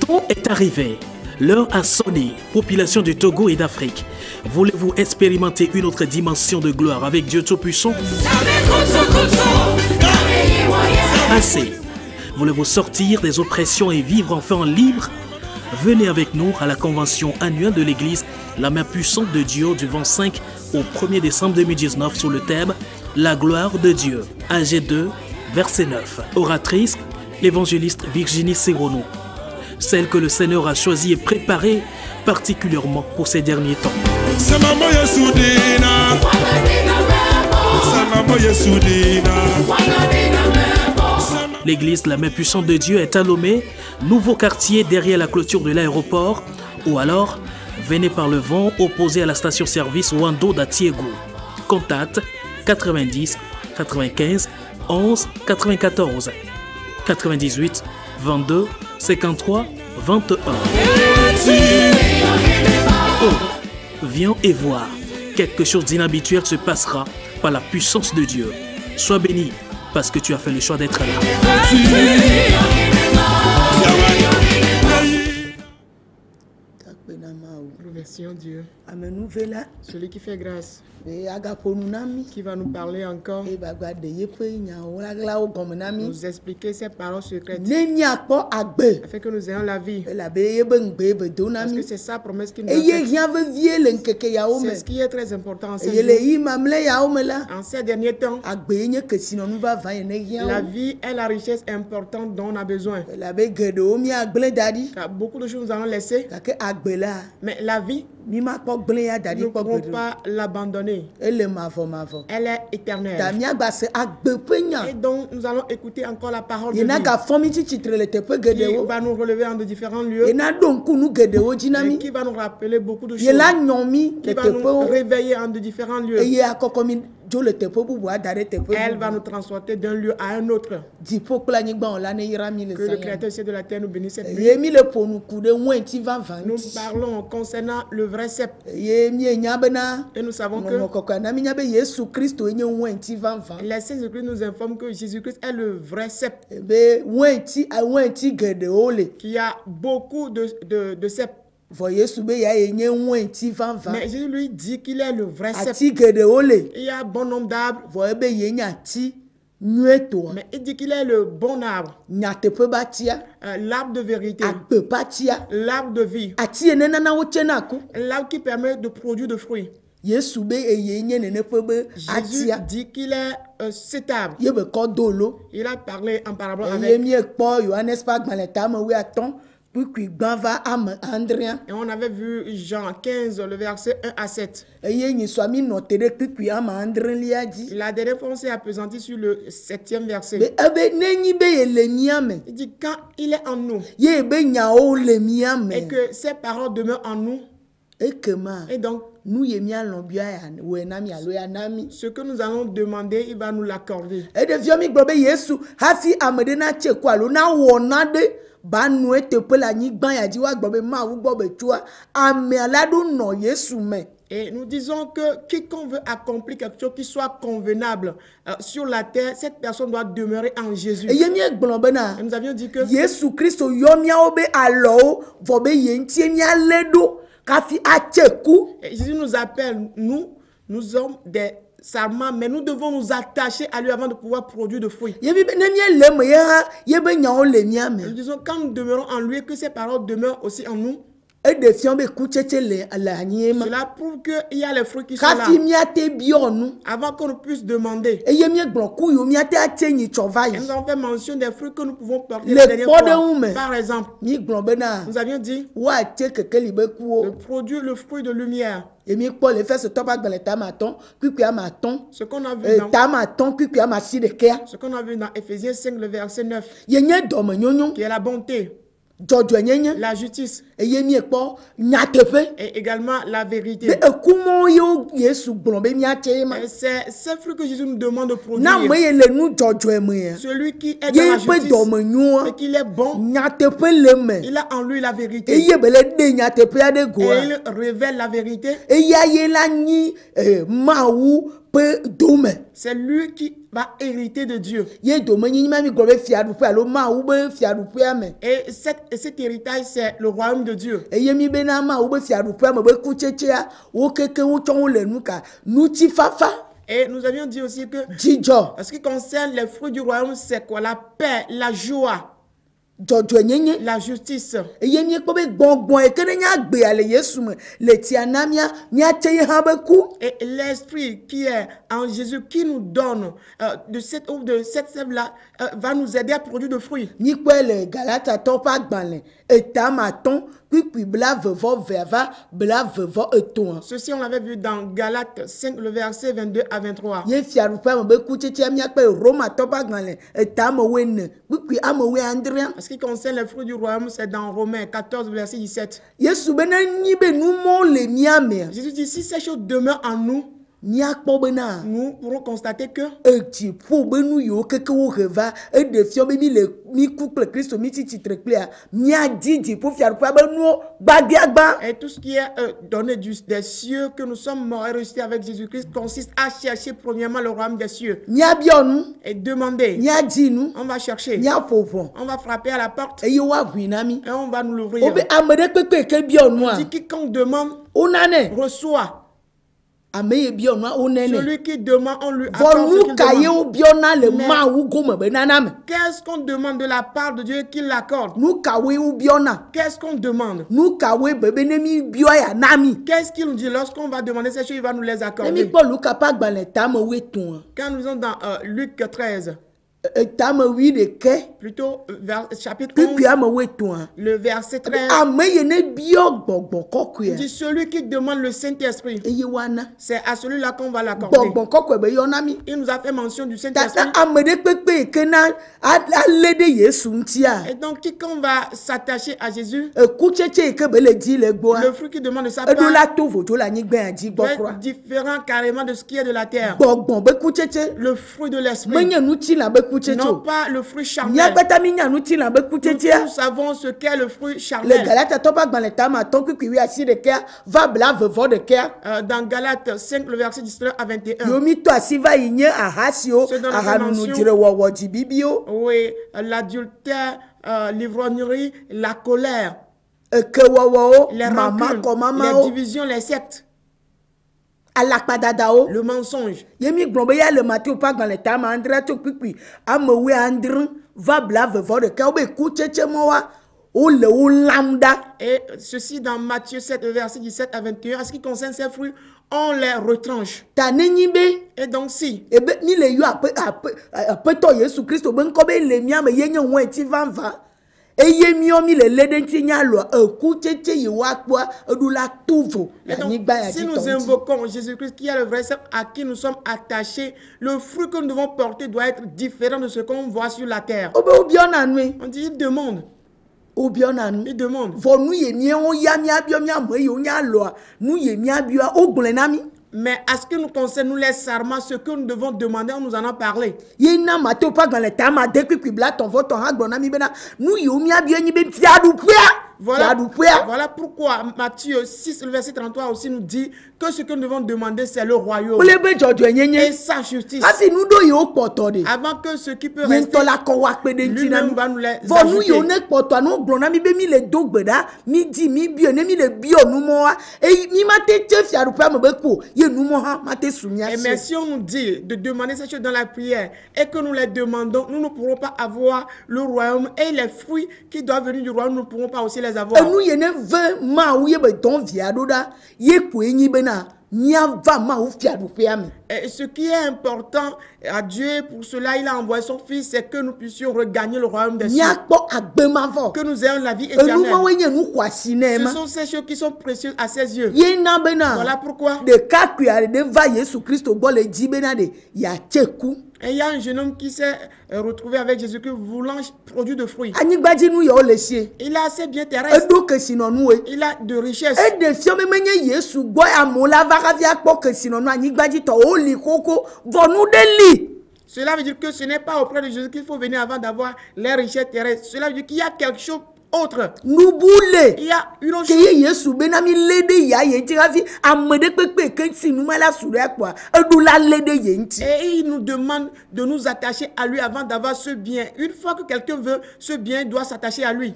temps est arrivé. L'heure a sonné. Population du Togo et d'Afrique. Voulez-vous expérimenter une autre dimension de gloire avec Dieu Tout-Puissant? Assez. Voulez-vous sortir des oppressions et vivre enfin libre? Venez avec nous à la convention annuelle de l'Église La Main Puissante de Dieu du 25 au 1er décembre 2019 sous le thème La gloire de Dieu. AG2, verset 9. Oratrice, l'évangéliste Virginie Serono. Celle que le Seigneur a choisie et préparée particulièrement pour ces derniers temps. L'église La Main Puissante de Dieu est à Lomé, nouveau quartier derrière la clôture de l'aéroport, ou alors venez par le vent opposé à la station-service Wando d'Atiego. Contact 90 95 11 94 98 22 53 21. Oh, viens et vois. Quelque chose d'inhabituel se passera par la puissance de Dieu. Sois béni parce que tu as fait le choix d'être là. Remercions Dieu. Celui qui fait grâce. Qui va nous parler encore. Nous expliquer ses paroles secrètes. Afin que nous ayons la vie. Parce que c'est sa promesse qui nous a fait. C'est ce qui est très important en ces jours. En ces derniers temps, la vie est la richesse importante dont on a besoin. Car beaucoup de choses nous allons laisser. Mais la vie, nous ne pourrons pas l'abandonner. Elle est éternelle. Et donc, nous allons écouter encore la parole de Dieu qui va nous relever en de différents lieux. Et qui va nous rappeler beaucoup de choses. Qui va nous réveiller en de différents lieux. Elle va nous transporter d'un lieu à un autre. Que le Créateur de la terre nous bénisse cette nuit. Nous parlons concernant le vrai cep. Et nous savons que les saints écrits nous informent que Jésus-Christ est le vrai cep. Qu'il y a beaucoup de cep. Mais Jésus lui dit qu'il est le vrai cep. Il y a un bon nombre d'arbres. Mais il dit qu'il est le bon arbre. L'arbre de vérité. L'arbre de vie. L'arbre qui permet de produire de fruits. Jésus dit qu'il est cet arbre. Il a parlé en parabole avec. Et on avait vu Jean 15, le verset 1 à 7. La dernière fois, on s'est appesanti sur le 7e verset. Il dit quand il est en nous et que ses paroles demeurent en nous. Et donc, ce que nous allons demander, il va nous l'accorder. Et nous disons que quiconque veut accomplir quelque chose qui soit convenable sur la terre, cette personne doit demeurer en Jésus. Et nous avions dit que Jésus Christ et Jésus nous appelle, nous sommes des sarments, mais nous devons nous attacher à lui avant de pouvoir produire de fruits. Nous disons quand nous demeurons en lui, que ses paroles demeurent aussi en nous. Cela prouve qu'il y a les fruits qui sont là. Avant qu'on puisse demander. Et nous avons fait mention des fruits que nous pouvons porter la dernière fois. Par exemple, nous avions dit de produire le fruit de lumière. Ce qu'on a vu dans Ephésiens 5, le verset 9, qui est la bonté, la justice et également la vérité. C'est ce fruit que Jésus nous demande de produire. Celui qui est dans la justice et qu'il est bon, il a en lui la vérité. Et il révèle la vérité. C'est lui qui va hériter de Dieu. Et cet héritage, c'est le royaume de Dieu. Et nous avions dit aussi que ce qui concerne les fruits du royaume, c'est quoi? La paix, la joie, la justice. Et l'esprit qui est en Jésus, qui nous donne de cette sève-là, va nous aider à produire de fruits. Ceci, on l'avait vu dans Galates 5, le verset 22 à 23. Ce qui concerne les fruits du royaume, c'est dans Romains 14, verset 17. Jésus dit, si ces choses demeurent en nous, nous pourrons constater que et tout ce qui est donné des cieux, que nous sommes morts et ressuscités avec Jésus-Christ, consiste à chercher premièrement le royaume des cieux et demander. On va chercher, on va frapper à la porte et on va nous l'ouvrir. On dit quiconque demande reçoit. Celui qui demande, on lui accorde ce qu'il demande. Qu'est-ce qu'on demande de la part de Dieu qu'il l'accorde? Qu'est-ce qu'on demande? Qu'est-ce qu'il nous dit? Lorsqu'on va demander ces choses, il va nous les accorder. Quand nous sommes dans Luc 13, plutôt chapitre 11, le verset 13, il dit celui qui demande le Saint-Esprit, c'est à celui-là qu'on va l'accorder. Il nous a fait mention du Saint-Esprit. Et donc quiconque va s'attacher à Jésus, le fruit qu'il demande de sa part va être différent carrément de ce qui est de la terre. Le fruit de l'esprit, non pas le fruit charnel. Nous savons ce qu'est le fruit charnel. Dans Galates 5, le verset 19 à 21. Oui, l'adultère, l'ivrognerie, la colère, les rancunes, les divisions, les sectes, le mensonge. Et ceci dans Matthieu 7, verset 17 à 21. En ce qui concerne ces fruits, on les retranche. Et donc si et donc, si nous invoquons Jésus-Christ qui est le vrai Seigneur à qui nous sommes attachés, le fruit que nous devons porter doit être différent de ce qu'on voit sur la terre. On dit, il demande. Il demande. Mais à ce que nous concerne, nous les sarmats, ce que nous devons demander, on nous en a parlé. Voilà pourquoi Matthieu 6, le verset 33 aussi nous dit que ce que nous devons demander, c'est le royaume et sa justice. Avant que ce qui peut rester, lui-même va nous les ajouter. Et mais si on nous dit de demander ces choses dans la prière et que nous les demandons, nous ne pourrons pas avoir le royaume et les fruits qui doivent venir du royaume, nous ne pourrons pas aussi les avoir. Et ce qui est important à Dieu, pour cela il a envoyé son fils, c'est que nous puissions regagner le royaume des cieux, que nous ayons la vie éternelle. Ce sont ces choses qui sont précieuses à ses yeux. Voilà pourquoi et il y a un jeune homme qui s'est retrouvé avec Jésus-Christ voulant produire de fruits. Il a assez bien terrestre. Il a de richesses. Cela veut dire que ce n'est pas auprès de Jésus qu'il faut venir avant d'avoir les richesses terrestres. Cela veut dire qu'il y a quelque chose autre. Il y a une autre chose. Et il nous demande de nous attacher à lui avant d'avoir ce bien. Une fois que quelqu'un veut ce bien, il doit s'attacher à lui.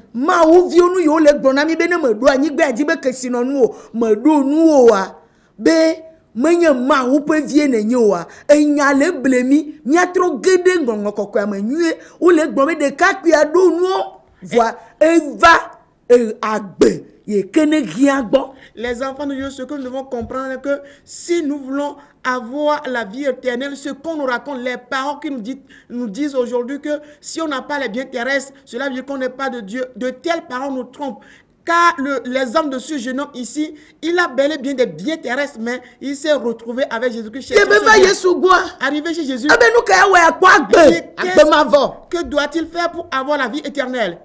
Menye ma ou peut vienne nyoa e nyale blemi miatro gede ngongo kokwa menue ou le gbome de kakwi ado no voit eva agbe ye kene giagbo. Les enfants de Dieu, ce que nous devons comprendre que si nous voulons avoir la vie éternelle, ce qu'on nous raconte, les parents qui nous disent aujourd'hui que si on n'a pas les biens terrestres, cela veut dire qu'on n'est pas de Dieu. De tels parents nous trompent. Car l'exemple de ce jeune homme ici, il a bel et bien des biens terrestres, mais il s'est retrouvé avec Jésus-Christ. Arrivé chez Jésus. Que doit-il faire pour avoir la vie éternelle?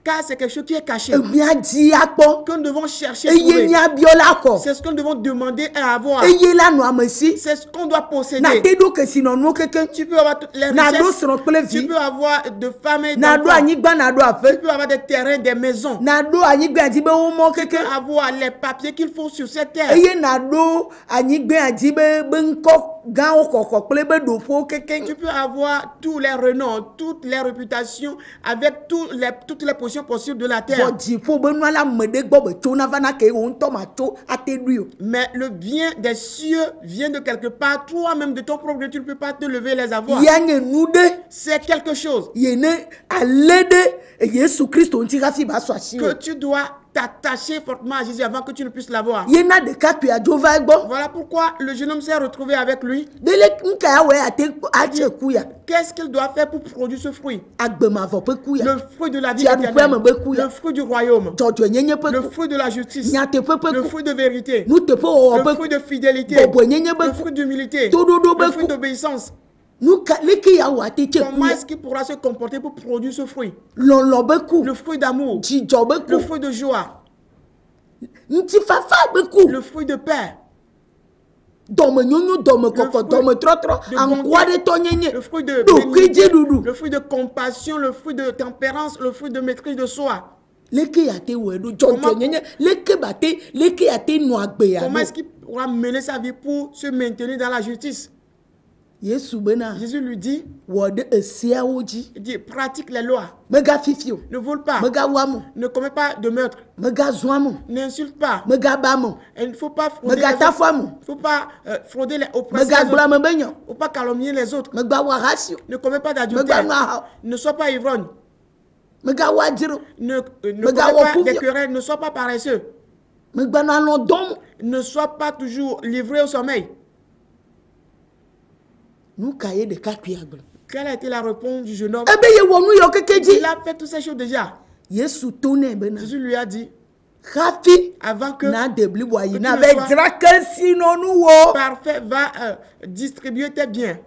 Car c'est quelque chose qui est caché. Que nous devons chercher. C'est ce que nous devons demander à avoir. C'est ce qu'on doit posséder. Tu peux avoir toutes les richesses. Tu peux avoir de femmes et d'enfants. Tu peux avoir des terrains, des maisons. Tu peux avoir les papiers qu'il faut sur cette terre. Tu peux avoir tous les renoms, toutes les réputations, avec toutes les positions possibles de la terre. Mais le bien des cieux vient de quelque part. Toi-même, de ton propre gré, tu ne peux pas te lever et les avoir. C'est quelque chose que tu dois t'attacher fortement à Jésus avant que tu ne puisses l'avoir. Voilà pourquoi le jeune homme s'est retrouvé avec lui. Qu'est-ce qu'il doit faire pour produire ce fruit? Le fruit de la vie éternelle, le fruit du royaume, le fruit de la justice, le fruit de vérité, le fruit de fidélité, le fruit d'humilité, le fruit d'obéissance. Comment est-ce qu'il pourra se comporter pour produire ce fruit? Le fruit d'amour, le fruit de joie, le fruit de paix, le fruit de compassion, le fruit de tempérance, le fruit de maîtrise de soi. Comment est-ce qu'il pourra mener sa vie pour se maintenir dans la justice? Jésus lui dit, pratique les lois. Ne vole pas. Ne commets pas de meurtre. N'insulte pas. Il ne faut pas frauder les autres. Il ne faut pas frauder les oppresseurs. Il ne faut pas calomnier les autres. Ne commets pas d'adultère. Ne sois pas ivrogne. Ne commets pas des querelles. Ne sois pas paresseux. Ne sois pas toujours livré au sommeil. Quelle a été la réponse du jeune homme? Il a fait toutes ces choses déjà. Jésus lui a dit, avant que parfait, va distribuer tes biens,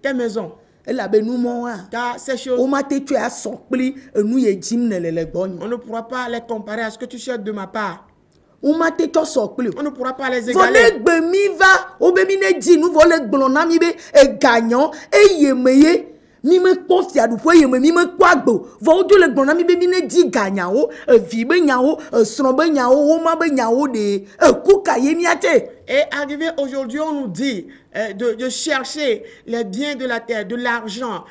tes maisons. Car ces choses, on ne pourra pas les comparer à ce que tu cherches de ma part. On ne pourra pas les égaler. Et arrivé aujourd'hui, on nous dit de chercher les biens de la terre, de l'argent,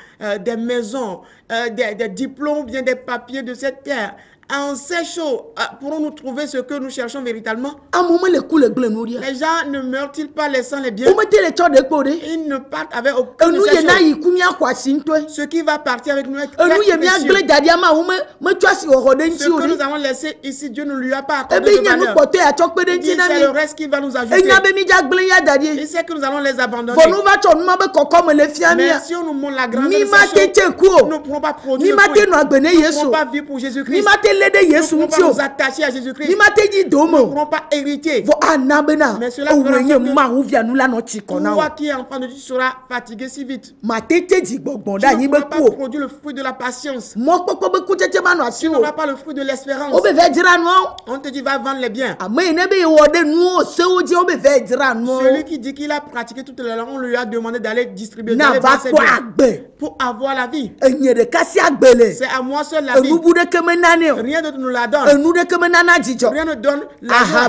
des maisons, des diplômes, bien des papiers de cette terre. En ces choses, pourrons-nous trouver ce que nous cherchons véritablement? Les gens ne meurent-ils pas laissant les biens? Ils ne partent avec aucune de ces choses. Ce qui va partir avec nous est très précieux. Ce que nous avons laissé ici, Dieu ne lui a pas accordé de valeur. C'est le reste qui va nous ajouter. Il sait que nous allons les abandonner. Mais si on nous montre la grandeur de ces choses, nous ne pourrons pas produire le fruit. Nous ne pourrons pas vivre pour Jésus-Christ. pouvons pas nous attacher à Jésus-Christ. Nous ne pourrons pas hériter. Mais cela fera que toi qui es enfant de Dieu seras fatigué si vite. Tu ne pourras pas produire le fruit de la patience. Tu n'auras pas le fruit de l'espérance. On te dit va vendre les biens. Celui qui dit qu'il a pratiqué toute la langue, on lui a demandé d'aller distribuer pour avoir la vie. C'est à moi seul la vie. Rien d'autre nous la donne. Rien ne donne la joie.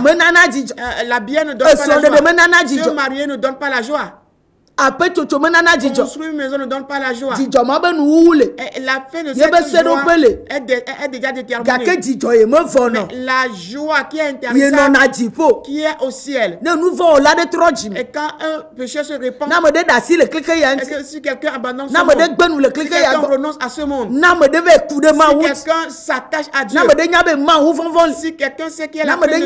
La bière ne donne pas la joie. Se marier ne donne pas la joie. Construire une maison ne donne pas la joie. Et la fin de cette joie est déjà déterminée. Mais la joie qui est intéressante, qui est au ciel. Et quand un péché se répand, et que si quelqu'un abandonne ce monde, si quelqu'un renonce à ce monde, si quelqu'un s'attache à Dieu, si quelqu'un sait qu'il est la crainte de Dieu,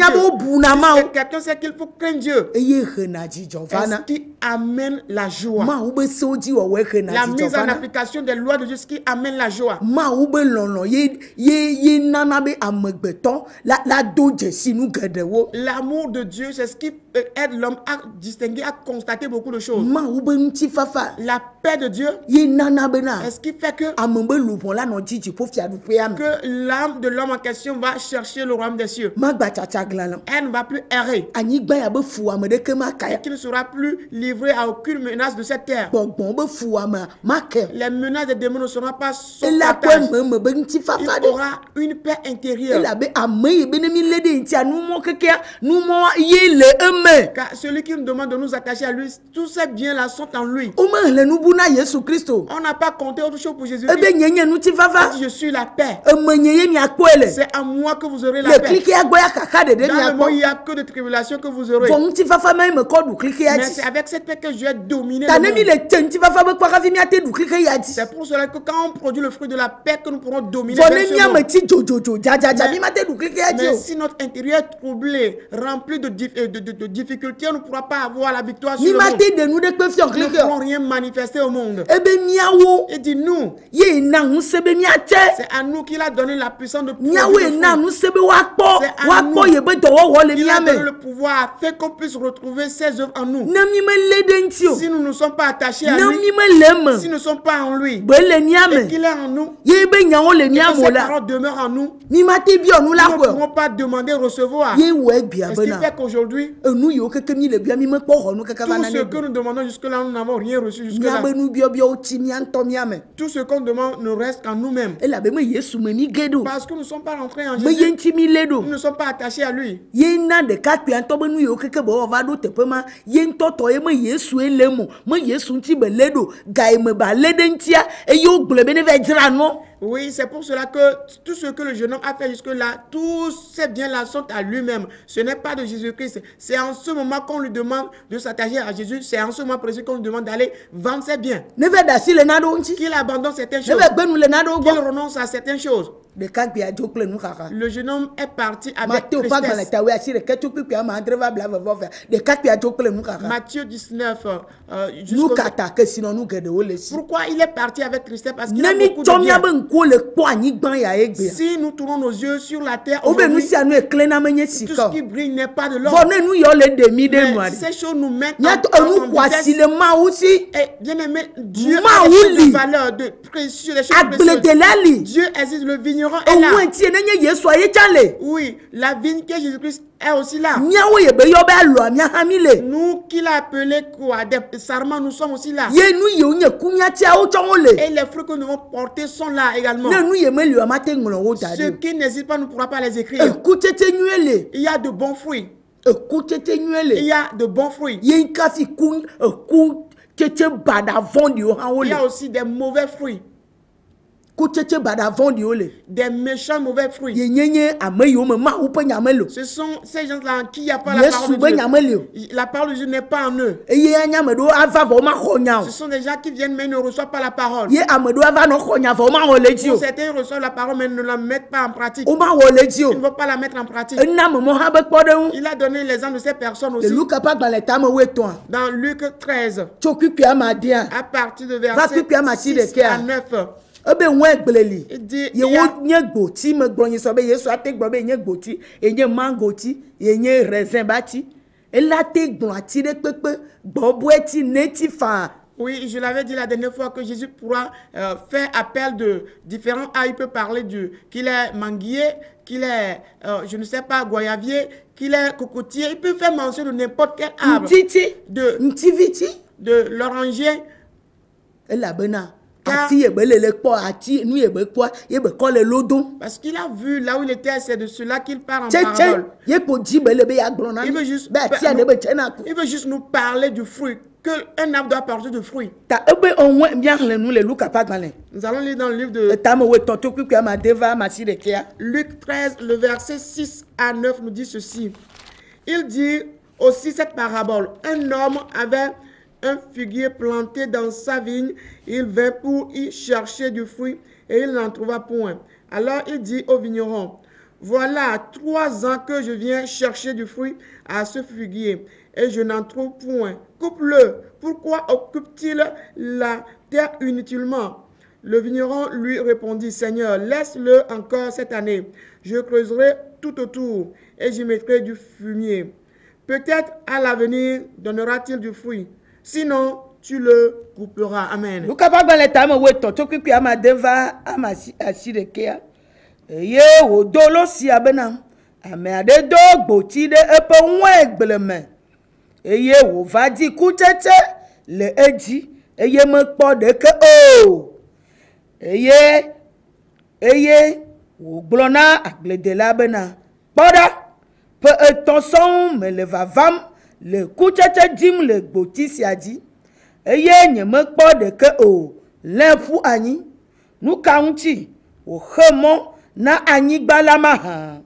si quelqu'un sait qu'il faut craindre Dieu, est-ce qui amène la joie. La mise en application des lois de Dieu, ce qui amène la joie. L'amour de Dieu, c'est ce qui aide l'homme à distinguer, à constater beaucoup de choses. La paix de Dieu est ce qui fait que l'âme de l'homme en question va chercher le royaume des cieux. Elle ne va plus errer. Et qui ne sera plus livré à aucune menace de cette terre. Les menaces des démons ne seront pas son partage. Il aura une paix intérieure. Car celui qui nous demande de nous attacher à lui, tous ces biens-là sont en lui. On n'a pas compté autre chose pour Jésus. Je suis la paix. C'est à moi que vous aurez la paix. Dans le monde, il n'y a que de tribulation que vous aurez. Mais c'est avec cette paix que je vais dominer le monde. C'est pour cela que quand on produit le fruit de la paix, que nous pourrons dominer le monde. Mais si notre intérieur est troublé, rempli de difficultés, on ne pourra pas avoir la victoire sur le monde. Nous ne pourrons rien manifester au monde. Et dit nous, c'est à nous qu'il a donné la puissance de produire le fruit. C'est à nous qu'il a donné le pouvoir afin qu'on puisse retrouver ses œuvres en nous. Si nous ne sommes pas attachés à lui, si nous ne sommes pas en lui, et qu'il est en nous, et que ses paroles demeurent en nous, nous ne pourrons pas demander recevoir. Ce qui fait qu'aujourd'hui, tout ce que nous demandons jusque-là, nous n'avons rien reçu jusque-là. Tout ce qu'on demande ne reste qu'en nous-mêmes. Parce que nous ne sommes pas rentrés en Jésus. Nous ne sommes pas attachés à lui. Oui, c'est pour cela que tout ce que le jeune homme a fait jusque-là, tous ces biens-là sont à lui-même. Ce n'est pas de Jésus-Christ. C'est en ce moment qu'on lui demande de s'attacher à Jésus. C'est en ce moment précis qu'on lui demande d'aller vendre ses biens. Qu'il abandonne certaines choses. Qu'il renonce à certaines choses. Le jeune homme est parti avec tristesse. Matthieu 19. Pourquoi il est parti avec tristesse? Parce qu'il a beaucoup de biens. Si nous tournons nos yeux sur la terre, tout ce qui brille n'est pas de l'or. Mais ces choses nous mettent en vitesse. Et bien aimé, Dieu a des valeurs de précieux, des choses précieuses. Dieu existe, le vigneron est là. Oui, la vigne que Jésus-Christ est aussi là. Nous qui l'a appelé quoi, des sarments, nous sommes aussi là. Et les fruits que nous devons porter sont là également. Ceux qui n'hésitent pas ne pourront pas les écrire. Il y a de bons fruits. Il y a de bons fruits. Il y a aussi des mauvais fruits. Des méchants mauvais fruits. Ce sont ces gens-là qui n'y a pas la parole de Dieu. La parole de Dieu n'est pas en eux. Ce sont des gens qui viennent mais ne reçoivent pas la parole. Pour certains reçoivent la parole mais ne la mettent pas en pratique. Ils ne vont pas la mettre en pratique. Il a donné l'exemple de ces personnes aussi. Dans Luc 13, à partir de verset 6 à 9. ebe nwe gbeleli Il dit, ye wo nye gboti me gbonyi so be Yesu ate gbo be nye gboti enye mango ti enye raisin bati ela te gbon ati de pepe gbobo eti neti fa. Oui, je l'avais dit la dernière fois que Jésus pourra faire appel de différents A. Il peut parler qu'il est manguier, qu'il est, je ne sais pas, goyavier, qu'il est cocotier. Il peut faire mention de n'importe quel arbre. De l'oranger. Parce qu'il a vu là où il était, c'est de cela qu'il parle en parabole. Il veut juste nous parler du fruit. Qu'un arbre doit porter de fruits. Nous allons lire dans le livre de Luc 13, le verset 6 à 9 nous dit ceci. Il dit aussi cette parabole. Un homme avait un figuier planté dans sa vigne. Il vint pour y chercher du fruit et il n'en trouva point. Alors il dit au vigneron, voilà 3 ans que je viens chercher du fruit à ce figuier et je n'en trouve point. Coupe-le. Pourquoi occupe-t-il la terre inutilement? Le vigneron lui répondit, Seigneur, laisse-le encore cette année. Je creuserai tout autour et j'y mettrai du fumier. Peut-être à l'avenir donnera-t-il du fruit. Sinon, tu le couperas. Amen. Eye wo va di kutete le eji eye me kpo de ke o eye wo glona aglede la bena kpoda pe etonson me le vavam le kutete dim le gboti siadi eye nye me kpo de ke o le fu anyi nu ka unti wo khemo na anyigba la ma ha.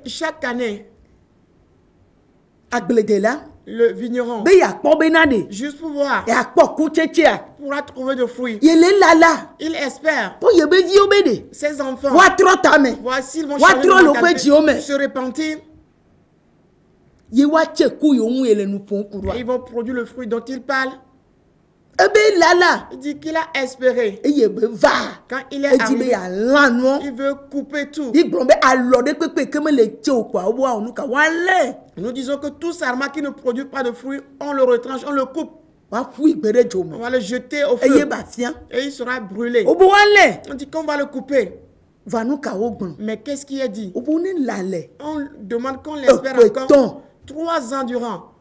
Chaque année, le vigneron, juste pour voir, pourra trouver de fruits. Il espère. Ses enfants, voici, ils vont changer de mentalité, se repentir. Et ils vont produire le fruit dont il parle. Il dit qu'il a espéré. Quand il est arrivé, il veut couper tout. Nous disons que tout sarma qui ne produit pas de fruits, on le retranche, on le coupe. On va le jeter au feu. Et il sera brûlé. On dit qu'on va le couper. Mais qu'est-ce qui est dit? On demande qu'on l'espère encore 3 ans durant.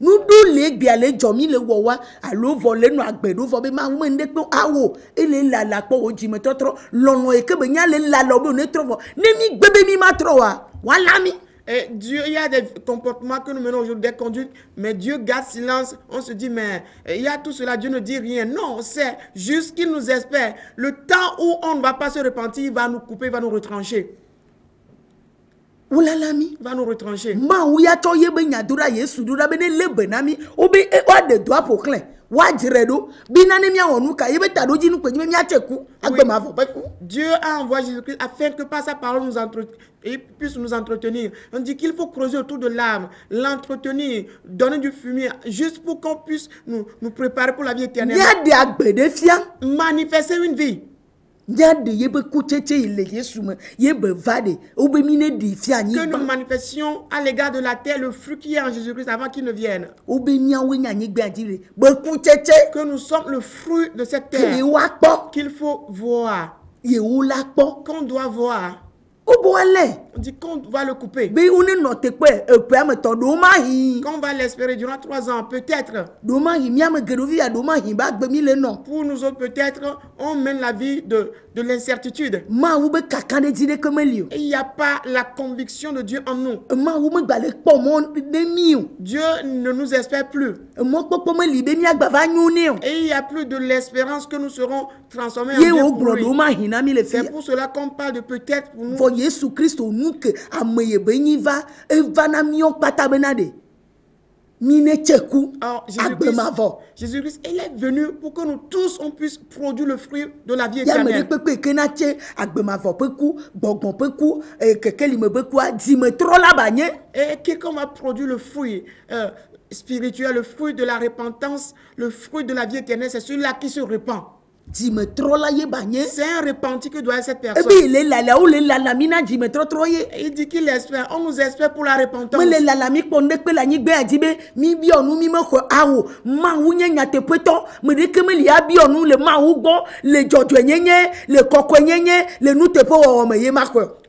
Nous deux les bialé jomi le wawa alo volé no agbedo fo be ma mwende ko awo ele la po oji metotro lono e ke be nya le la lo be ne trop ne mi gbebe mi ma trop wa wala mi. Et Dieu, il y a des comportements que nous menons aujourd'hui, des conduites, mais Dieu garde silence. On se dit, mais il y a tout cela, Dieu ne dit rien. Non, c'est juste qu'il nous espère. Le temps où on ne va pas se repentir, il va nous couper, il va nous retrancher. Oulalami va nous retrancher. Ma ouya to yebe nyadura Yesu dura bene lebe nami obi wa de doa poklen wa diredo binane mia onuka yebe tadoji nu pe mia teku agbe ma fo peku. Dieu a envoyé Jésus-Christ afin que par sa parole puisse nous entretenir. On dit qu'il faut creuser autour de l'arbre, l'entretenir, donner du fumier juste pour qu'on puisse nous préparer pour la vie éternelle. Ya de agbe de fia manifester une vie. Que nous manifestions à l'égard de la terre le fruit qui est en Jésus-Christ avant qu'il ne vienne. Que nous sommes le fruit de cette terre qu'il faut voir, qu'on doit voir. On dit qu'on va le couper. Qu'on va l'espérer durant 3 ans, peut-être. Pour nous autres, peut-être, on mène la vie de l'incertitude. Et il n'y a pas la conviction de Dieu en nous. Dieu ne nous espère plus. Et il n'y a plus de l'espérance que nous serons transformés en bien pour lui. C'est pour cela qu'on parle de peut-être pour nous. Jésus-Christ, il est venu pour que nous tous on puisse produire le fruit de la vie éternelle. Et quelqu'un va produire le fruit spirituel, le fruit de la repentance, le fruit de la vie éternelle, c'est celui-là qui se répand. C'est un repenti que doit être cette personne. Il dit qu'il espère. On nous espère pour la repentance.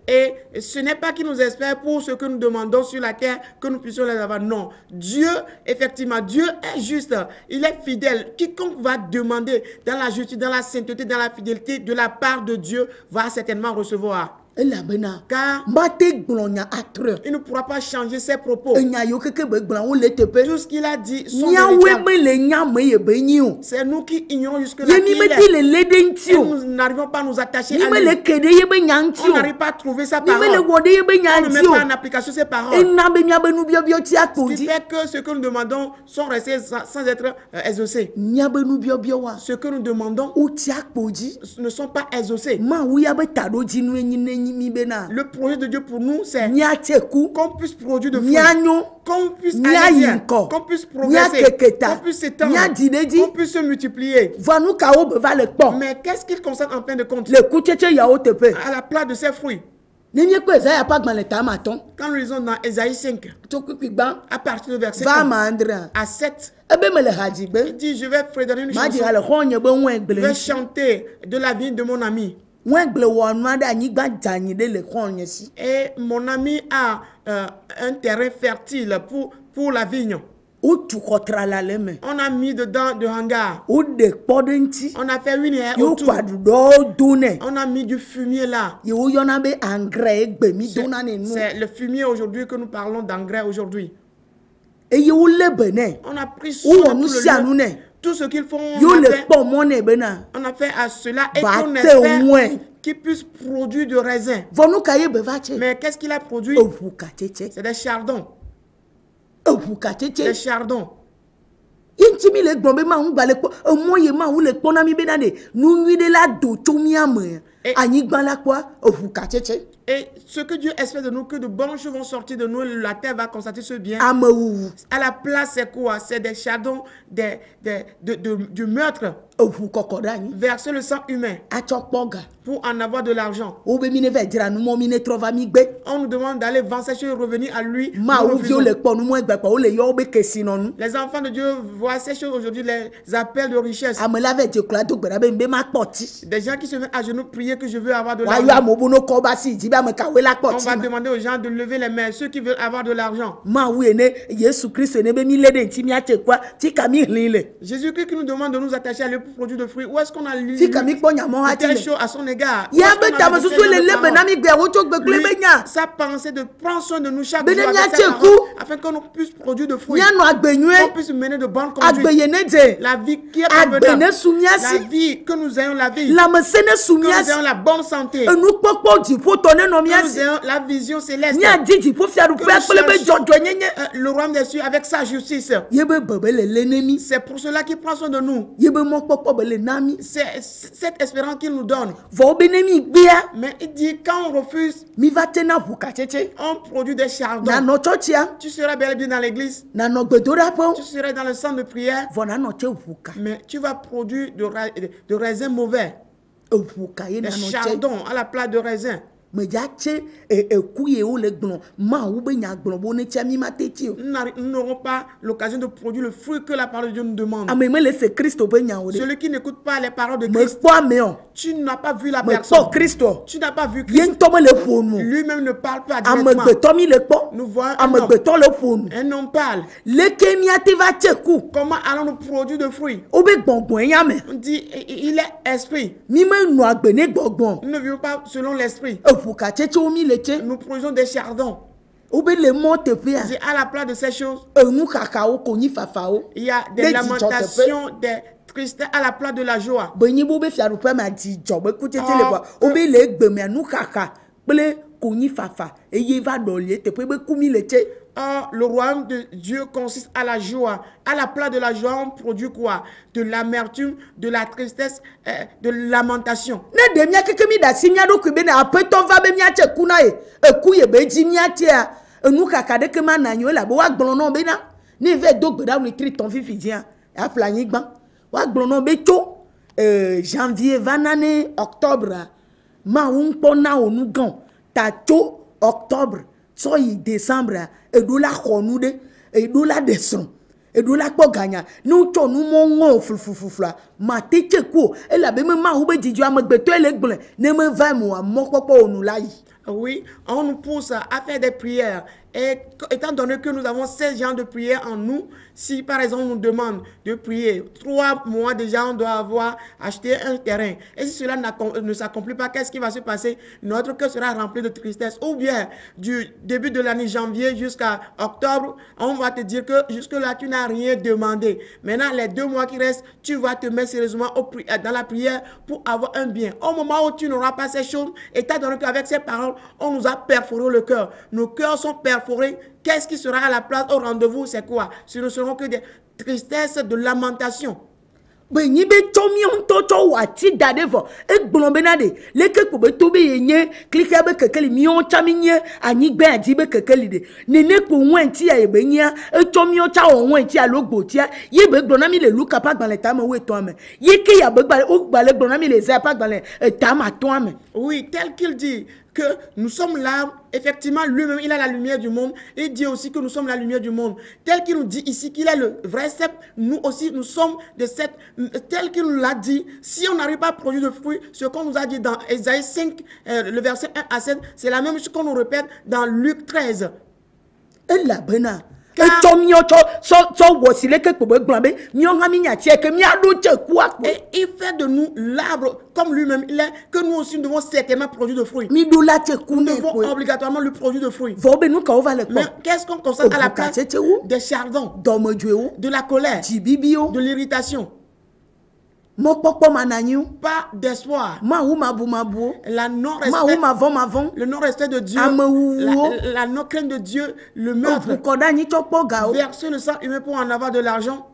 Et ce n'est pas qu'il nous espère pour ce que nous demandons sur la terre, que nous puissions les avoir. Non. Dieu, effectivement, Dieu est juste. Il est fidèle. Quiconque va demander dans la justice, dans la sainteté, dans la fidélité, de la part de Dieu, va certainement recevoir. Car il ne pourra pas changer ses propos. Tout ce qu'il a dit sont c'est nous qui ignorons jusque-là qui est. Nous n'arrivons pas à nous attacher à lui. On n'arrive pas à trouver sa parole. On ne met pas en application ses paroles. Ce qui fait que ce que nous demandons sont restés sans être exaucés. Ce que nous demandons ne sont pas exaucés. Le projet de Dieu pour nous, c'est qu'on puisse produire de fruits, qu'on puisse aller, qu'on puisse progresser, qu'on puisse s'étendre, qu'on puisse se multiplier. Mais qu'est-ce qu'il concerne en fin de compte? À la place de ses fruits. Quand nous lisons dans Ésaïe 5, à partir du verset 1 à 7, il dit, je vais fredonner une chanson, je vais chanter de la vie de mon ami. Et mon ami a un terrain fertile pour la vigne. On a mis dedans de hangar. On a fait une haie autour. On a mis du fumier là. C'est le fumier aujourd'hui que nous parlons d'engrais aujourd'hui. On a pris soin de tout ce qu'ils font. On a fait à cela et qu'on espère qu'ils puissent produire de raisin. Mais qu'est-ce qu'il a produit? C'est des chardons. Des chardons. Et ce que Dieu espère de nous, que de bons choses vont sortir de nous, la terre va constater ce bien. À la place, c'est quoi? C'est des chardons du meurtre. Verser le sang humain pour en avoir de l'argent. On nous demande d'aller vendre ces choses et revenir à lui. Les enfants de Dieu voient ces choses aujourd'hui, les appels de richesse. Des gens qui se mettent à genoux prier que je veux avoir de l'argent. On va demander aux gens de lever les mains, ceux qui veulent avoir de l'argent. Jésus-Christ qui nous demande de nous attacher à lui pour produire de fruits. Où est-ce qu'on a lu telle chose à son égard? Sa pensée de prendre soin de nous chaque jour afin qu'on puisse produire de fruits, qu'on puisse mener de bonnes conduites. La vie qui est abondante, la vie, que nous ayons la vie, que nous ayons la bonne santé, que nous ayons la vision céleste, le royaume des cieux avec sa justice. C'est pour cela qu'il prend soin de nous. C'est cette espérance qu'il nous donne. Mais il dit quand on refuse, on produit des chardons. Tu seras bel et bien dans l'église, tu seras dans le centre de prière, mais tu vas produire de raisins mauvais. Des chardons à la place de raisins. Nous n'aurons pas l'occasion de produire le fruit que la parole de Dieu nous demande. Celui qui n'écoute pas les paroles de Christ, tu n'as pas vu la personne. Tu n'as pas vu Christ. Lui-même ne parle pas directement. Nous voyons un homme parle. Comment allons-nous produire de fruits? On dit il est esprit. Nous ne vivons pas selon l'esprit. Nous produisons des chardons. À la place de ces choses, il y a des lamentations, des tristesses à la place de la joie. le royaume de Dieu consiste à la joie. À la place de la joie, on produit quoi? De l'amertume, de la tristesse, de lamentation. Janvier, vanane, octobre, ma pona onugan, tacho, octobre, soy décembre, et d'où la chonoude, et d'où la descend, et d'où la pogagna, nous ton nous mon fufufufla, ma tete ko, et la beme ma oube di du amak beto et l'aigle, ne me va moi, mon papa nous laï. Oui, on nous pousse à faire des prières. Et étant donné que nous avons 16 genres de prières en nous, si par exemple on nous demande de prier 3 mois déjà, on doit avoir acheté un terrain. Et si cela ne s'accomplit pas, qu'est-ce qui va se passer? Notre cœur sera rempli de tristesse. Ou bien, du début de l'année janvier jusqu'à octobre, on va te dire que jusque-là, tu n'as rien demandé. Maintenant, les 2 mois qui restent, tu vas te mettre sérieusement dans la prière pour avoir un bien. Au moment où tu n'auras pas ces choses, étant donné qu'avec ces paroles, on nous a perforé le cœur. Nos cœurs sont perforés. Qu'est-ce qui sera à la place au rendez-vous? C'est quoi? Ce ne seront que des tristesses, de lamentation. Benyi be chomion to wati dadevo e glombenade leke ko be tobe yenye klika be kekeli mion chaminye ani gbe adi be kekeli de nene ko wenti ya ebenya e chomion cha on wenti ya logbo tia ye be glonami le luka pa gban le tama we to ame ye ke ya be gba o gba le glonami le za pa gban le tama to ame. Oui, tel qu'il dit que nous sommes là, effectivement, lui-même, il a la lumière du monde. Et il dit aussi que nous sommes la lumière du monde. Tel qu'il nous dit ici qu'il est le vrai cep, nous aussi, nous sommes de cette... Tel qu'il nous l'a dit, si on n'arrive pas à produire de fruits, ce qu'on nous a dit dans Ésaïe 5, le verset 1 à 7, c'est la même chose qu'on nous répète dans Luc 13. Et la bena. Et il fait de nous l'arbre comme lui-même il est, que nous aussi nous devons certainement produire de fruits. Nous devons obligatoirement lui produire de fruits. Mais qu'est-ce qu'on constate à la place des chardons, de la colère, de l'irritation? Pas d'espoir. La non-respect, le non-respect de Dieu, la non-crainte de Dieu, le meurtre, verser le sang humain pour en avoir de l'argent.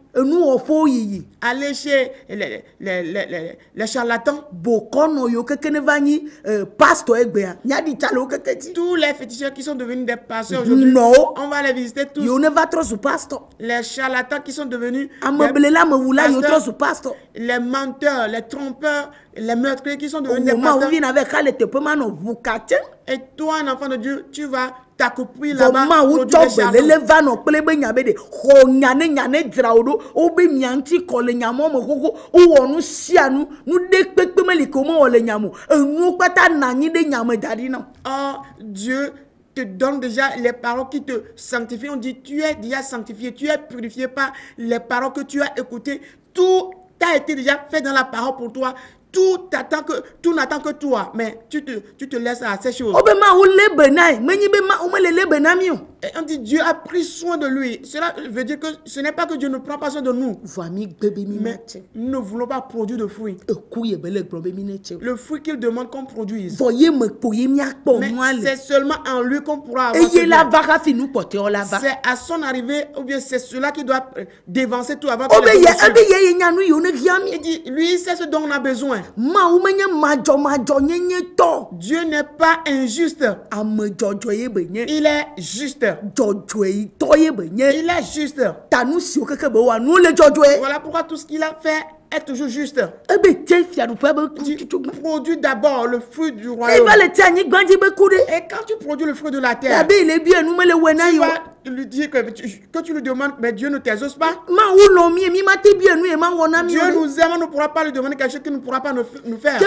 Aller chez les charlatans, tous les féticheurs qui sont devenus des pasteurs aujourd'hui, on va les visiter tous. Les charlatans qui sont devenus des pasteurs, les menteurs, les trompeurs, les meurtriers qui sont devenus des pasteurs. Et toi, un enfant de Dieu, tu vas t'accouplir là-bas. Oh, Dieu te donne déjà les paroles qui te sanctifient. On dit, tu es déjà sanctifié, tu es purifié par les paroles que tu as écoutées. Tout a été déjà fait dans la parole pour toi. Tout n'attend que toi, mais tu te laisses à ces choses. Et on dit Dieu a pris soin de lui. Cela veut dire que ce n'est pas que Dieu ne prend pas soin de nous. Mais nous ne voulons pas produire de fruits. Le fruit qu'il demande qu'on produise. Mais c'est seulement en lui qu'on pourra avoir. C'est à son arrivée, ou bien c'est cela qui doit dévancer tout avant. Il dit, lui, il sait ce dont on a besoin. Dieu n'est pas injuste. Il est juste. Il est juste. Voilà pourquoi tout ce qu'il a fait est toujours juste. Produis d'abord le fruit du royaume. Et quand tu produis le fruit de la terre, tu vas lui dire que tu lui demandes, mais Dieu ne t'exauce pas. Dieu nous aime, on ne pourra pas lui demander quelque chose qu'il ne pourra pas nous faire.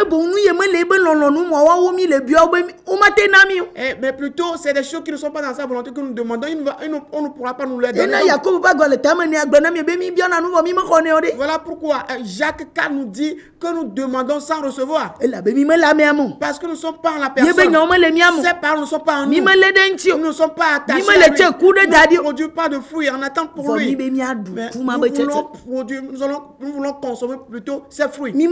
Mais plutôt, c'est des choses qui ne sont pas dans sa volonté que nous demandons. On ne pourra pas nous les donner. Voilà pourquoi Jacques 4 nous dit que nous demandons sans recevoir. Parce que nous ne sommes pas en la personne. Ces paroles ne sont pas en nous. Nous ne sommes pas attachés à lui. Nous ne produisons pas de fruits en attente pour lui. Mais nous voulons consommer plutôt ces fruits. Nous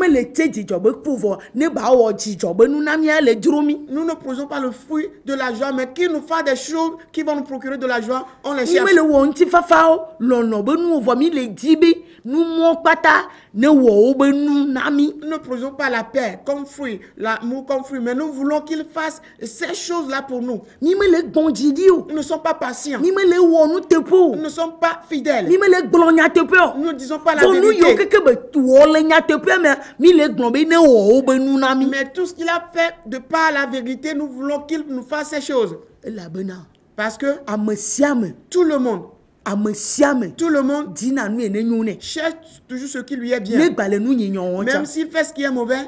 ne produisons pas le fruit de la joie, mais qui nous fait des choses qui vont nous procurer de la joie, on les cherche. Nous ne produisons pas la paix comme fruit, l'amour comme fruit, mais nous voulons qu'il fasse ces choses-là pour nous. Nous ne sommes pas patients. Nous ne sommes pas fidèles. Nous ne disons pas la vérité. Mais tout ce qu'il a fait de par la vérité, nous voulons qu'il nous fasse ces choses. Parce que tout le monde cherche toujours ce qui lui est bien. Même s'il fait ce qui est mauvais,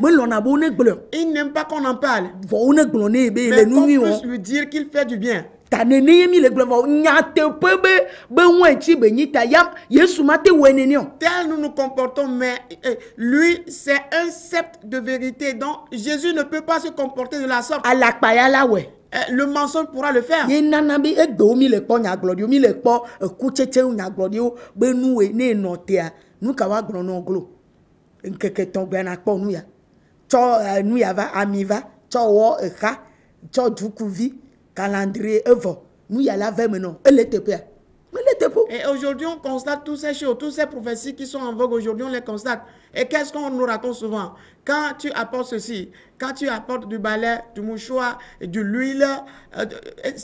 il n'aime pas qu'on en parle. Mais qu'on puisse lui dire qu'il fait du bien. Tel nous nous comportons, mais lui, c'est un sceptre de vérité. Donc, Jésus ne peut pas se comporter de la sorte. Le mensonge pourra le faire. Et aujourd'hui, on constate toutes ces choses, toutes ces prophéties qui sont en vogue aujourd'hui, on les constate. Et qu'est-ce qu'on nous raconte souvent? Quand tu apportes ceci, quand tu apportes du balai, du mouchoir, de l'huile,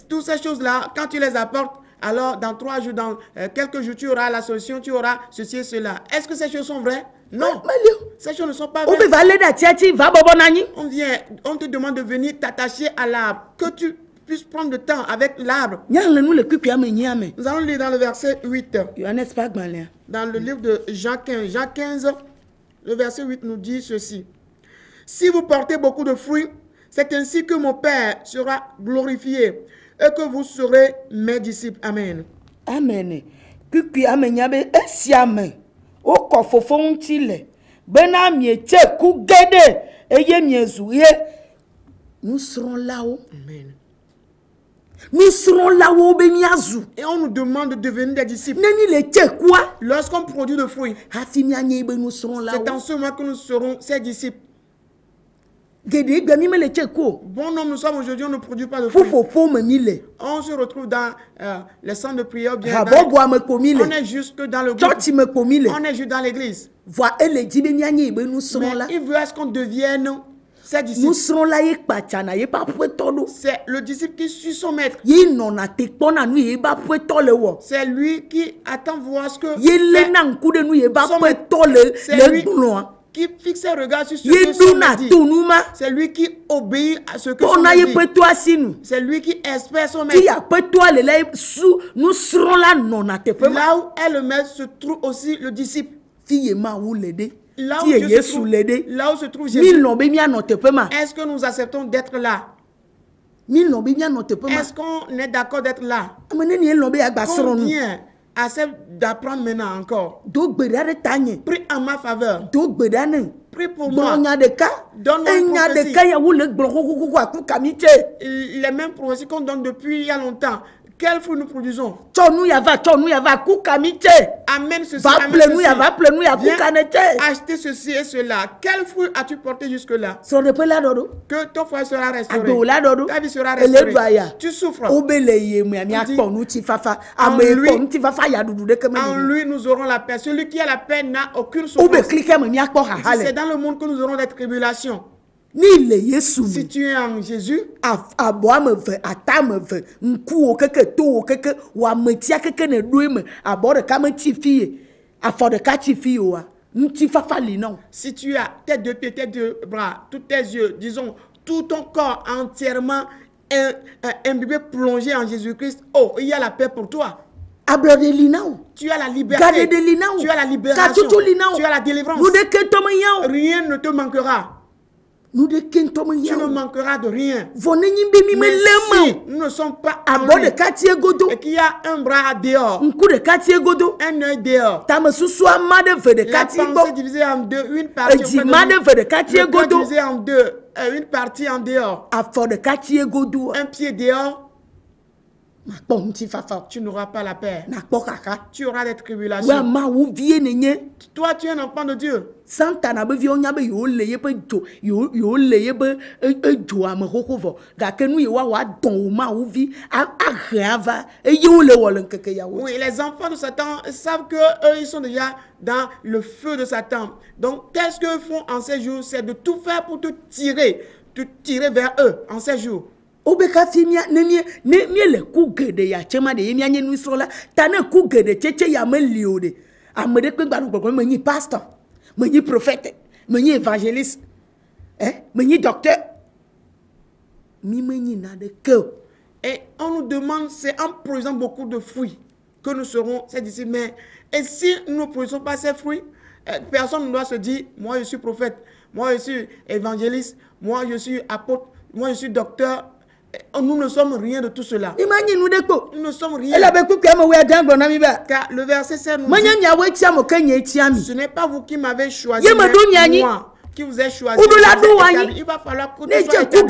toutes ces choses-là, quand tu les apportes, alors dans 3 jours, dans quelques jours, tu auras la solution, tu auras ceci et cela. Est-ce que ces choses sont vraies? Non. Ces choses ne sont pas vraies. On te demande de venir t'attacher à l'arbre, que tu puisses prendre le temps avec l'arbre. Nous allons lire dans le verset 8. Dans le livre de Jean 15. Jean 15, le verset 8 nous dit ceci. Si vous portez beaucoup de fruits, c'est ainsi que mon Père sera glorifié et que vous serez mes disciples. Amen. Amen. Nous serons là-haut. Amen. Nous serons là-haut. Et on nous demande de devenir des disciples. Lorsqu'on produit de fruits, c'est en ce moment que nous serons ses disciples. Bon nombre, nous sommes aujourd'hui, on ne produit pas de fruits. On se retrouve dans les centres de prière. Bien on est juste dans le groupe. On est juste dans l'église. Mais il veut est-ce qu'on devienne ces disciples. C'est le disciple qui suit son maître. C'est lui qui attend voir ce que son maître. C'est lui qui fixe ses regards sur ce que son maître dit. C'est lui qui obéit à ce que son maître dit. C'est lui qui espère son maître. Là où est le maître se trouve aussi le disciple. Là où se trouve Jésus, est-ce que nous acceptons d'être là? Est-ce qu'on est d'accord d'être là? Combien accepte d'apprendre maintenant encore? Prie en ma faveur. Prie pour moi. Donne-moi les mêmes prophéties qu'on donne depuis il y a longtemps. Quel fruit nous produisons? Amène ceci, amène ceci. Acheter ceci et cela. Quel fruit as-tu porté jusque-là? Que ton foyer sera restauré. Ta vie sera restaurée. Tu souffres. En lui, nous aurons la paix. Celui qui a la paix n'a aucune souffrance. C'est dans le monde que nous aurons des tribulations. Si tu es en Jésus, si tu as tes 2 pieds, tes 2 bras, tous tes yeux, disons, tout ton corps entièrement imbibé, plongé en Jésus-Christ, oh, il y a la paix pour toi. Tu as la liberté. Tu as la libération. Tu as la délivrance. Rien ne te manquera. Tu ne manqueras de rien. Si nous ne sommes pas en lui, et qu'il y a un bras dehors, un œil dehors, la pensée divisée en deux, une partie divisée en deux, une partie en dehors, un pied dehors, tu n'auras pas la paix. Tu auras des tribulations. Toi, tu es un enfant de Dieu. Oui, les enfants de Satan savent que eux, ils sont déjà dans le feu de Satan. Donc, qu'est-ce qu'ils font en ces jours? C'est de tout faire pour te tirer vers eux en ces jours. Obeka fi mia ne le ku gede ya chema de mia nye nu so la ta ne ku gede cheche ya me liode amede pe gba gbogbo me ni pastor me ni prophète me ni évangéliste me ni docteur mi me ni na de que et on nous demande c'est en produisant beaucoup de fruits que nous serons ces disciples. Mais et si nous ne produisons pas ces fruits, personne ne doit se dire moi je suis prophète, moi je suis évangéliste, moi je suis apôtre, moi je suis docteur. Nous ne sommes rien de tout cela. Nous ne sommes rien. Car le verset 7 nous dit, ce n'est pas vous qui m'avez choisi, mais moi qui vous ai choisi. Il va falloir que tu sois établi.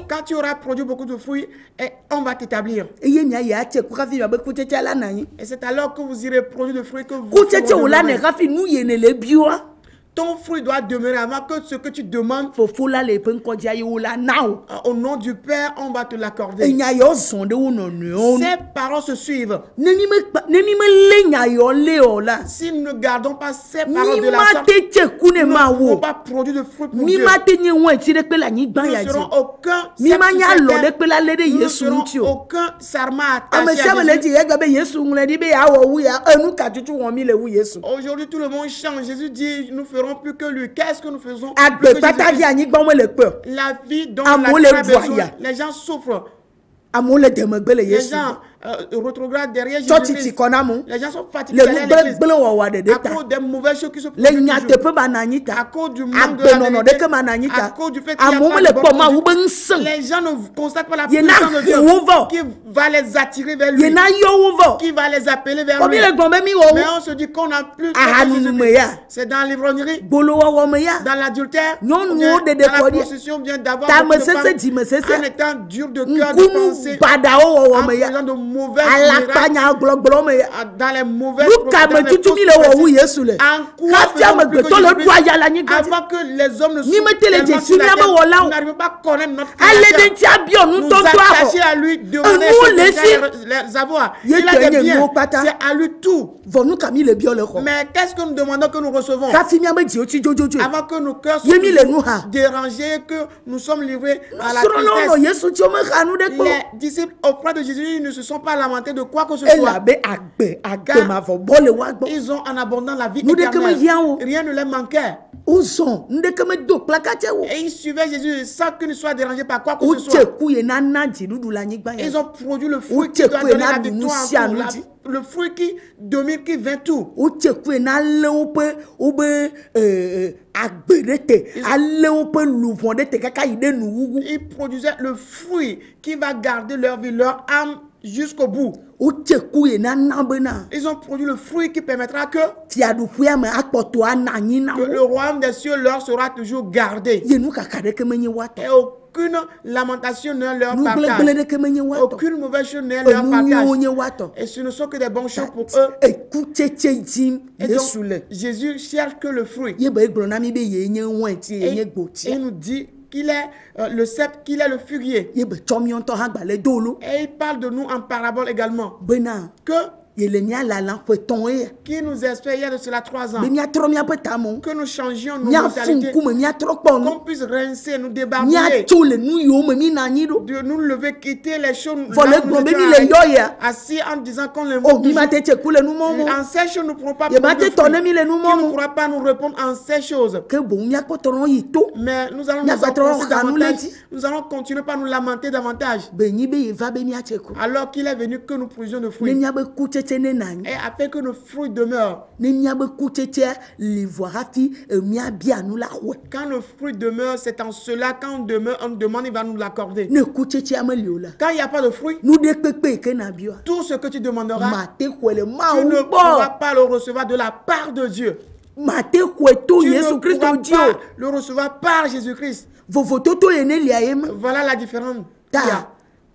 Quand tu auras produit beaucoup de fruits, on va t'établir. Et c'est alors que vous irez produire de fruits que vous ton fruit doit demeurer avant que ce que tu demandes. Au nom du Père, on va te l'accorder. Ces paroles se suivent. Si nous ne gardons pas ces paroles de la sorte, nous ne pouvons pas produire de fruits pour Dieu. Nous ne serons aucun serment attaché à Jésus. Aujourd'hui, tout le monde change. Jésus dit, nous ferons plus que lui. Qu'est-ce que nous faisons? La vie dont les gens souffrent. Les gens rétrograde derrière Jésus. Les gens sont fatigués à cause des mauvaises choses qui se produisent, à cause du manque de la vérité, à cause du fait qu'il n'y a pas de bonne. Les gens ne constatent pas la puissance de Dieu qui va les attirer vers lui, qui va les appeler vers lui. Mais on se dit qu'on n'a plus de c'est dans l'ivrognerie, dans l'adultère, dans la prostitution, bien d'avoir en étant dur de cœur, de pensée, en faisant de mauvaises dans les mauvaises avant que les hommes ne n'arrivent pas à connaître notre Créateur, nous attacher à lui, demander les avoir. Il a des biens, c'est à lui tout. Mais qu'est-ce que nous demandons que nous recevons? Avant que nos cœurs soient dérangés, que nous sommes livrés à la tristesse. Les disciples auprès de Jésus ne se sont pas lamentés de quoi que ce soit. Ils ont en abondant la vie éternelle. Rien ne les manquait. Et ils suivaient Jésus sans qu'ils ne soient dérangés par quoi que ce soit. Ils ont produit le fruit qui doit donner la victoire en tout, le fruit qui domine, qui vainc tout. Ils produisaient le fruit qui va garder leur vie, leur âme jusqu'au bout. Ils ont produit le fruit qui permettra que le royaume des cieux leur sera toujours gardé. Et aucune lamentation ne leur partage. Aucune mauvaise chose ne leur partage. Et ce ne sont que des bonnes choses pour eux. Et donc, Jésus cherche que le fruit. Et il nous dit qu'il est le cep, qu'il est le figuier. Et il parle de nous en parabole également. Que qui nous espère il y a de cela 3 ans. Que nous changions nos mentalités. Qu'on puisse rincer, nous débarbouiller. De nous lever, quitter les choses. Assis en disant qu'on les montre. En ces choses, nous ne pourrons pas prendre de fruits. Qui ne pourra pas nous répondre en ces choses. Mais nous allons nous enfoncer davantage. Nous allons continuer par nous lamenter davantage. Alors qu'il est venu que nous produisions de fruits. afin que nos fruits demeurent. Quand nos fruits demeurent, c'est en cela, quand on demande, il va nous l'accorder. Quand il n'y a pas de fruits, tout ce que tu demanderas, tu ne pourras pas le recevoir de la part de Dieu. Tu ne pourras pas le recevoir par Jésus-Christ. Voilà la différence.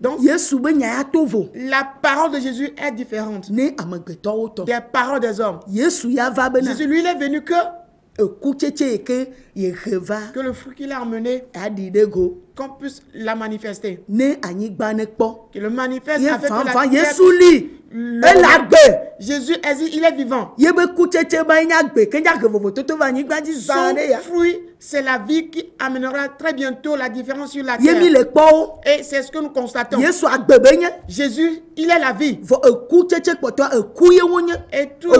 Donc, la parole de Jésus est différente des paroles des hommes. Jésus, lui, il est venu que le fruit qu'il a emmené, qu'on puisse la manifester. Que le manifeste avec la Jésus, il est vivant. Son fruit, c'est la vie qui amènera très bientôt la différence sur la terre. Et c'est ce que nous constatons. Jésus, il est la vie. Et tout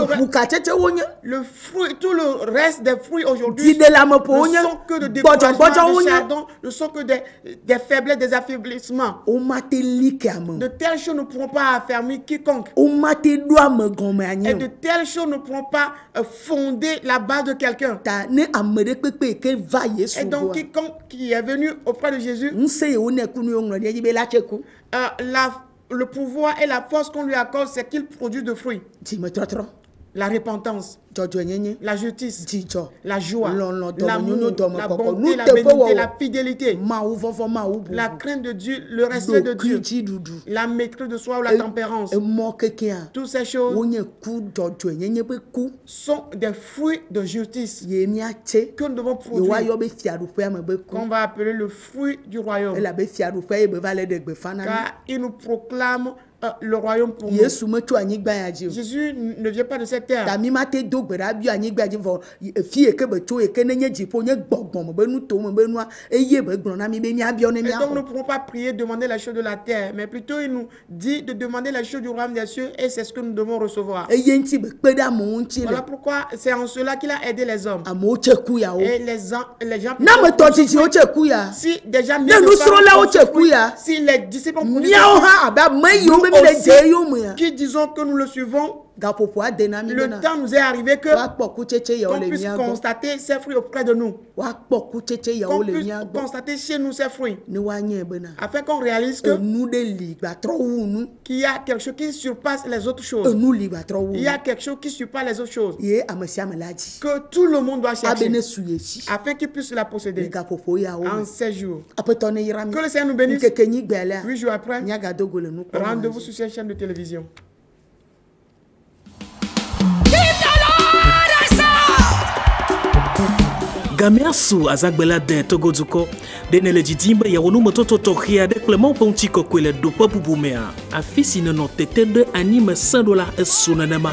le reste des fruits aujourd'hui ne sont que de découragement, des chardons, ne sont que des faiblesses, des affaiblissements. De telles choses ne pourront pas affermir quiconque. Et de telles choses ne pourront pas fonder la base de quelqu'un. Et donc quiconque qui est venu auprès de Jésus, le pouvoir et la force qu'on lui accorde, c'est qu'il produit de fruits. La repentance, la justice, la joie, l'amour, la bonté, la bénédiction, la fidélité, la crainte de Dieu, le respect de Dieu, la maîtrise de soi ou la tempérance. Toutes ces choses sont des fruits de justice que nous devons produire, qu'on va appeler le fruit du royaume. Car il nous proclame le royaume pour nous. Jésus ne vient pas de cette terre. Et donc nous ne pourrons pas prier, demander la chose de la terre, mais plutôt il nous dit de demander la chose du royaume des cieux, et c'est ce que nous devons recevoir. Voilà pourquoi c'est en cela qu'il a aidé les hommes. Et les gens, si déjà si les disciples ont qui disons que nous le suivons, le temps nous est arrivé que qu'on puisse constater ces fruits auprès de nous. Qu'on puisse constater chez nous ces fruits. Afin qu'on réalise que qu'il y a quelque chose qui surpasse les autres choses. Il y a quelque chose qui surpasse les autres choses. Que tout le monde doit chercher. Afin qu'il puisse la posséder en 16 jours. Que le Seigneur nous bénisse. 8 jours après, rendez-vous sur cette chaîne de télévision. Gamersu azagbela de Togoduko de nele didimba ya wonu mototo tokia de Clement Ponti kokwele dopa bubumea afisi no tete de anime $100 esunanema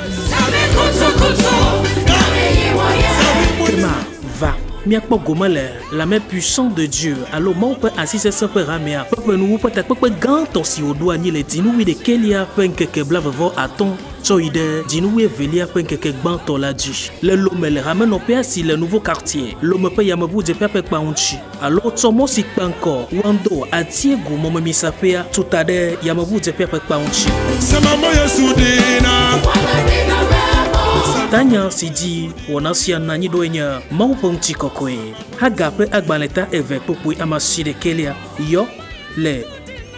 Kema va miakpo gomale la main puissante de Dieu allo mon peut assise sempre ramea peuple nous peut être ganto si au douanier les dinu de Kelia penkeke blavavo aton Soide, Dinou et Velia Penkeke Banto l'a dit. Le Lome le ramène au père si le nouveau quartier. L'homme paye Yamabou de Pepe Paunchi. Alors, Tomo si Panko, Wando, Atiego, Momemi Sapea, Tutade, Yamabou de Pepe Paunchi. Tanya si dit, Wonasia Nani Doenya, Mau Ponti Kokoe. Hagape Agbaneta Eve Popui Amasi de Kelia. Yo, les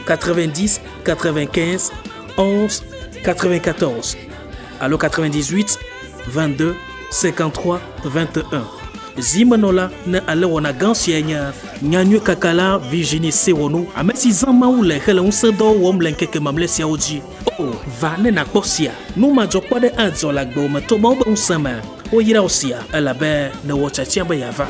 90, 95, 11, 94, allo 98, 22, 53, 21. Zimanola ne ale wana gansienya nyanyo kakala Virginie Sewono amesi zama ule hele unsedo womlenkeke mamlesia oji. Oh, va ne na kosia. No majokwa de adzo lagbo metoba oba unsama. O yira osia, elabe ne wacha chiamba yava.